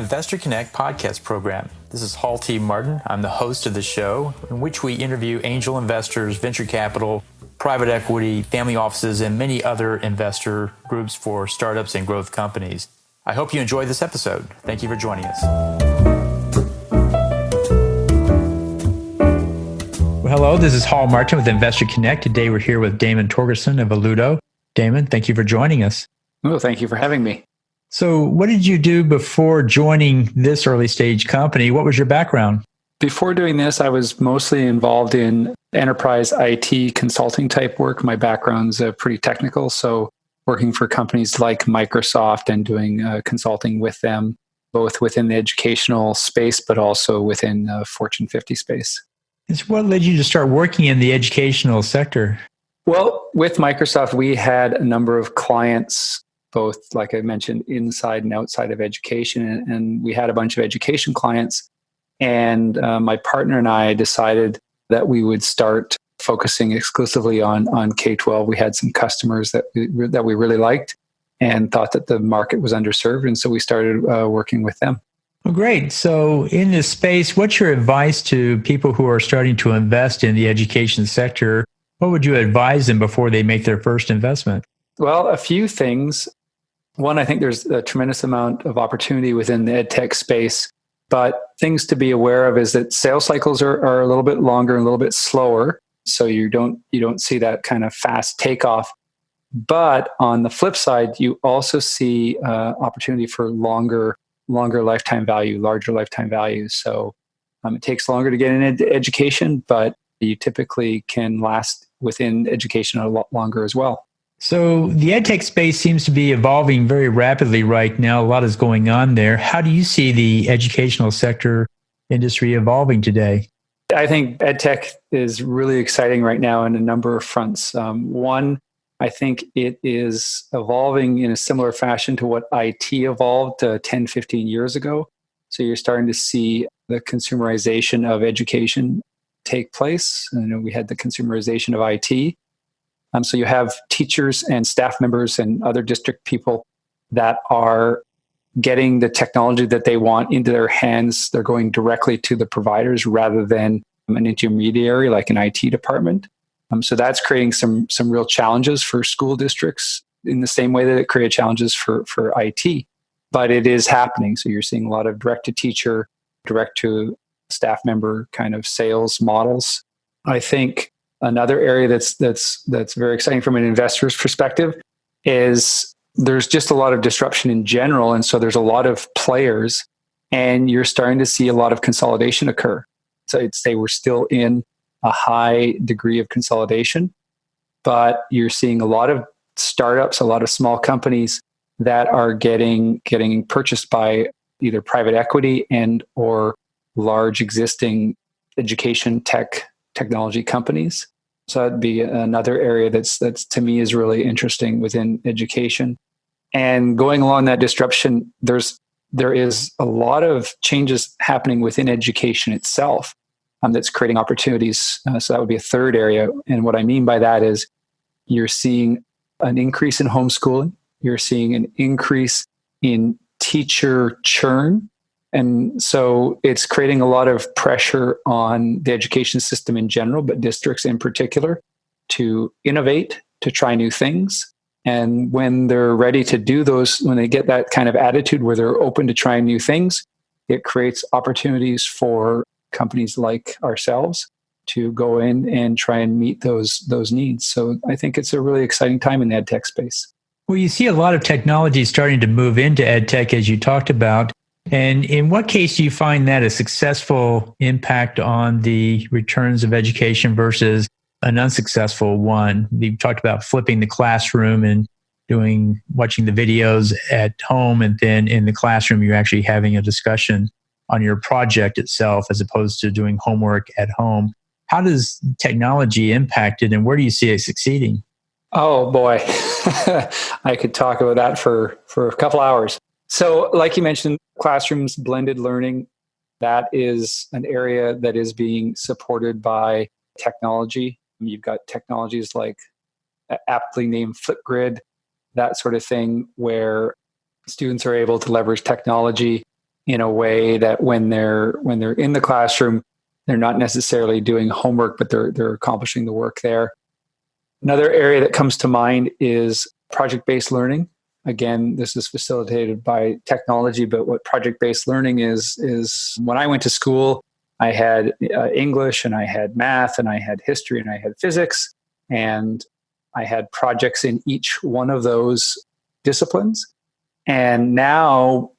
Investor Connect podcast program. This is Hall T. Martin. I'm the host of the show, in which we interview angel investors, venture capital, private equity, family offices, and many other investor groups for startups and growth companies. I hope you enjoy this episode. Thank you for joining us. Well, hello, this is Hall Martin with Investor Connect. Today we're here with Damon Torgerson of Alludo. Damon, thank you for joining us. Oh, thank you for having me. So what did you do before joining this early stage company? What was your background? Before doing this, I was mostly involved in enterprise IT consulting type work. My background's pretty technical, so working for companies like Microsoft and doing consulting with them, both within the educational space, but also within Fortune 50 space. So what led you to start working in the educational sector? Well, with Microsoft, we had a number of clients, both, like I mentioned, inside and outside of education. And we had a bunch of education clients. And my partner and I decided that we would start focusing exclusively on K-12. We had some customers that we really liked and thought that the market was underserved. And so we started working with them. Well, great. So in this space, what's your advice to people who are starting to invest in the education sector? What would you advise them before they make their first investment? Well, a few things. One, I think there's a tremendous amount of opportunity within the ed tech space, but things to be aware of is that sales cycles are a little bit longer and a little bit slower. So you don't see that kind of fast takeoff. But on the flip side, you also see opportunity for longer lifetime value, larger lifetime value. So it takes longer to get into education, but you typically can last within education a lot longer as well. So the edtech space seems to be evolving very rapidly right now. A lot is going on there. How do you see the educational sector industry evolving today? I think edtech is really exciting right now in a number of fronts. One, I think it is evolving in a similar fashion to what IT evolved 10, 15 years ago. So you're starting to see the consumerization of education take place. We had the consumerization of IT. So you have teachers and staff members and other district people that are getting the technology that they want into their hands. They're going directly to the providers rather than an intermediary like an IT department. So that's creating some real challenges for school districts in the same way that it created challenges for IT. But it is happening. So you're seeing a lot of direct to teacher, direct to staff member kind of sales models. I think another area that's very exciting from an investor's perspective is there's just a lot of disruption in general. And so there's a lot of players and you're starting to see a lot of consolidation occur. So I'd say we're still in a high degree of consolidation, but you're seeing a lot of startups, a lot of small companies that are getting purchased by either private equity and or large existing education technology companies. So that'd be another area that's to me is really interesting within education. And going along that disruption, there is a lot of changes happening within education itself that's creating opportunities. So that would be a third area. And what I mean by that is you're seeing an increase in homeschooling. You're seeing an increase in teacher churn. And so it's creating a lot of pressure on the education system in general, but districts in particular, to innovate, to try new things. And when they're ready to do those, when they get that kind of attitude where they're open to trying new things, it creates opportunities for companies like ourselves to go in and try and meet those needs. So I think it's a really exciting time in the ed tech space. Well, you see a lot of technology starting to move into ed tech, as you talked about. And in what case do you find that a successful impact on the returns of education versus an unsuccessful one? You talked about flipping the classroom and watching the videos at home, and then in the classroom, you're actually having a discussion on your project itself as opposed to doing homework at home. How does technology impact it, and where do you see it succeeding? Oh boy, I could talk about that for a couple hours. So like you mentioned, classrooms, blended learning, that is an area that is being supported by technology. You've got technologies like aptly named Flipgrid, that sort of thing, where students are able to leverage technology in a way that when they're in the classroom, they're not necessarily doing homework, but they're accomplishing the work there. Another area that comes to mind is project-based learning. Again, this is facilitated by technology, but what project-based learning is when I went to school, I had English and I had math and I had history and I had physics, and I had projects in each one of those disciplines. And now,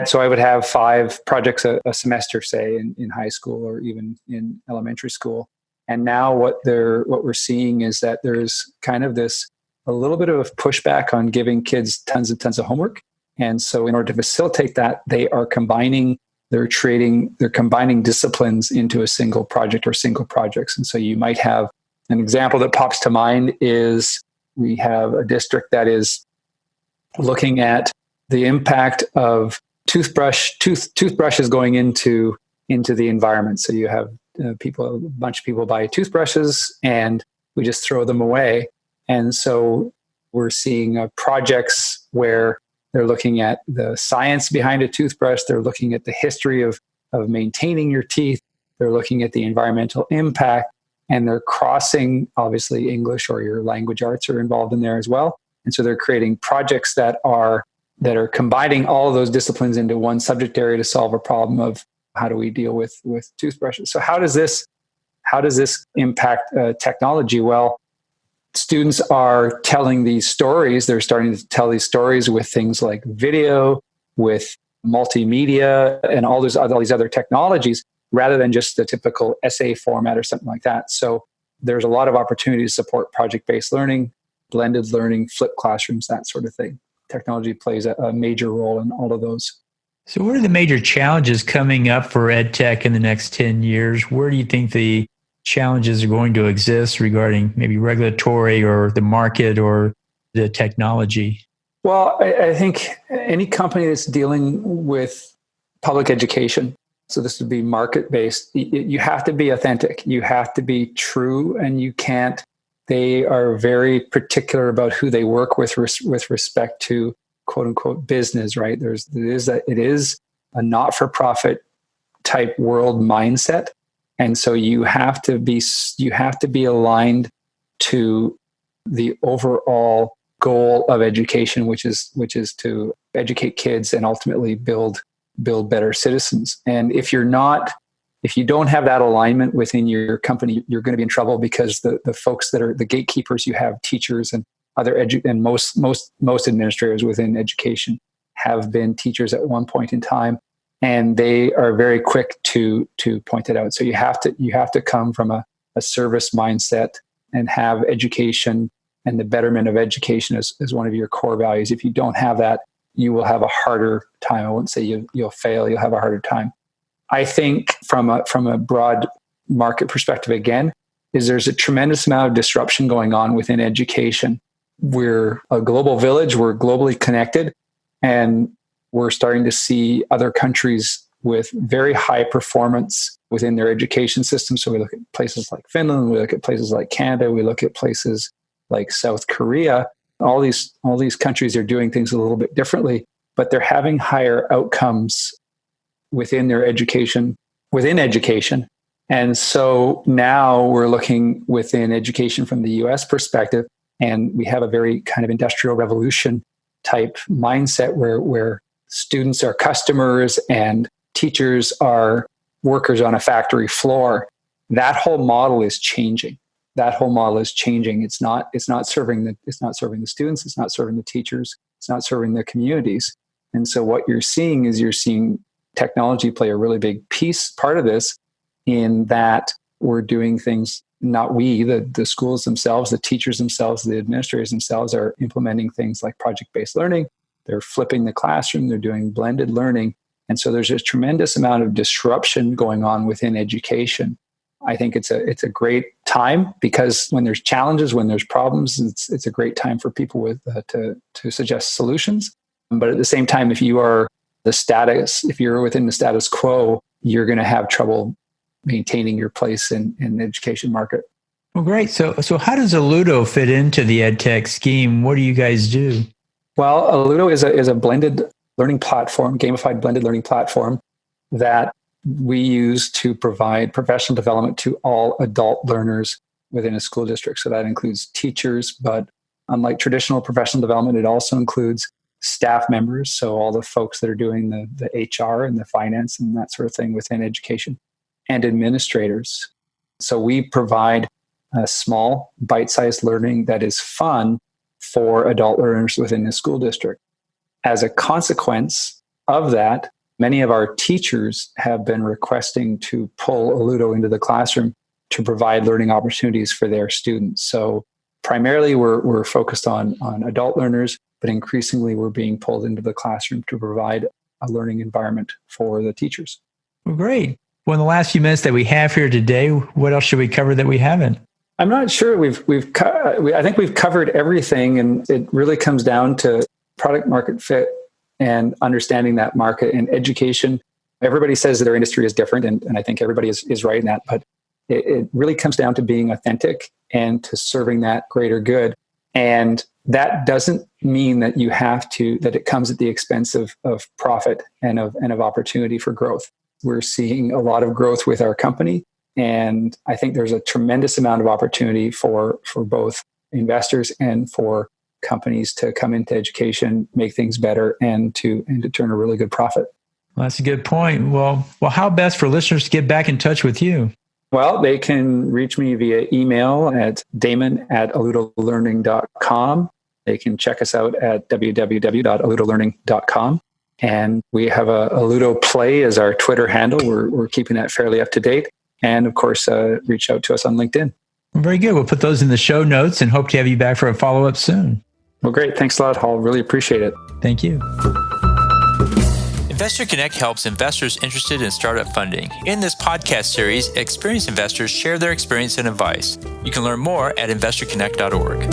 so I would have 5 projects a semester, say, in high school or even in elementary school. And now what we're seeing is that there's kind of a little bit of pushback on giving kids tons and tons of homework. And so in order to facilitate that, they're combining disciplines into a single project or single projects. And so you might have an example that pops to mind is we have a district that is looking at the impact of toothbrushes going into the environment. So you have a bunch of people buy toothbrushes and we just throw them away. And so we're seeing projects where they're looking at the science behind a toothbrush. They're looking at the history of maintaining your teeth. They're looking at the environmental impact, and they're crossing, obviously, English or your language arts are involved in there as well. And so they're creating projects that are combining all of those disciplines into one subject area to solve a problem of how do we deal with toothbrushes. So how does this impact technology? Well, students are telling these stories. They're starting to tell these stories with things like video, with multimedia, and all these other technologies, rather than just the typical essay format or something like that. So there's a lot of opportunity to support project-based learning, blended learning, flipped classrooms, that sort of thing. Technology plays a major role in all of those. So what are the major challenges coming up for ed tech in the next 10 years? Where do you think the challenges are going to exist regarding maybe regulatory or the market or the technology? Well, I think any company that's dealing with public education, so this would be market-based, you have to be authentic. You have to be true, and they are very particular about who they work with respect to quote unquote business, right? It is a not-for-profit type world mindset. And so you have to be aligned to the overall goal of education, which is to educate kids and ultimately build better citizens. And if you don't have that alignment within your company, you're going to be in trouble, because the folks that are the gatekeepers, you have teachers and and most administrators within education have been teachers at one point in time. And they are very quick to point it out. So you have to come from a service mindset and have education and the betterment of education as one of your core values. If you don't have that, you will have a harder time. I won't say you'll fail. You'll have a harder time. I think from a broad market perspective, again, there's a tremendous amount of disruption going on within education. We're a global village. We're globally connected, and we're starting to see other countries with very high performance within their education system. So we look at places like Finland, we look at places like Canada, we look at places like South Korea. All these countries are doing things a little bit differently, but they're having higher outcomes within education. And so now we're looking within education from the US perspective, and we have a very kind of industrial revolution type mindset where students are customers and teachers are workers on a factory floor. That whole model is changing. It's not serving the students. It's not serving the teachers. It's not serving the communities. And so what you're seeing technology play a really big part of this, in that we're doing things, not we, the schools themselves, the teachers themselves, the administrators themselves are implementing things like project-based learning. They're flipping the classroom. They're doing blended learning. And so there's a tremendous amount of disruption going on within education. I think it's a great time, because when there's challenges, when there's problems, it's a great time for people to suggest solutions. But at the same time, if you're within the status quo, you're going to have trouble maintaining your place in the education market. Well, great. So how does Alludo fit into the ed tech scheme? What do you guys do? Well, Alludo is a blended learning platform, gamified blended learning platform that we use to provide professional development to all adult learners within a school district. So that includes teachers, but unlike traditional professional development, it also includes staff members. So all the folks that are doing the HR and the finance and that sort of thing within education, and administrators. So we provide a small bite-sized learning that is fun for adult learners within the school district. As a consequence of that, many of our teachers have been requesting to pull Alludo into the classroom to provide learning opportunities for their students. So primarily we're focused on adult learners, but increasingly we're being pulled into the classroom to provide a learning environment for the teachers. Well, great. Well, in the last few minutes that we have here today, what else should we cover that we haven't? I'm not sure. I think we've covered everything, and it really comes down to product market fit and understanding that market and education. Everybody says that their industry is different, and I think everybody is right in that, but it really comes down to being authentic and to serving that greater good. And that doesn't mean that that it comes at the expense of profit and of opportunity for growth. We're seeing a lot of growth with our company. And I think there's a tremendous amount of opportunity for both investors and for companies to come into education, make things better, and to turn a really good profit. Well, that's a good point. Well, how best for listeners to get back in touch with you? Well, they can reach me via email at damon@alludolearning.com. They can check us out at www.alludolearning.com. And we have a Alludo Play as our Twitter handle. We're keeping that fairly up to date. And of course, reach out to us on LinkedIn. Very good. We'll put those in the show notes and hope to have you back for a follow-up soon. Well, great. Thanks a lot, Hall. Really appreciate it. Thank you. Investor Connect helps investors interested in startup funding. In this podcast series, experienced investors share their experience and advice. You can learn more at investorconnect.org.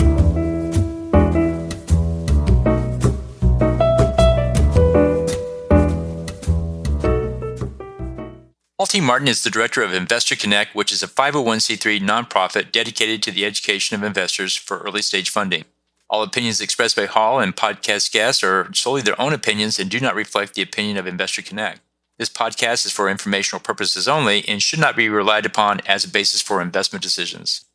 Paul T. Martin is the director of Investor Connect, which is a 501c3 nonprofit dedicated to the education of investors for early-stage funding. All opinions expressed by Hall and podcast guests are solely their own opinions and do not reflect the opinion of Investor Connect. This podcast is for informational purposes only and should not be relied upon as a basis for investment decisions.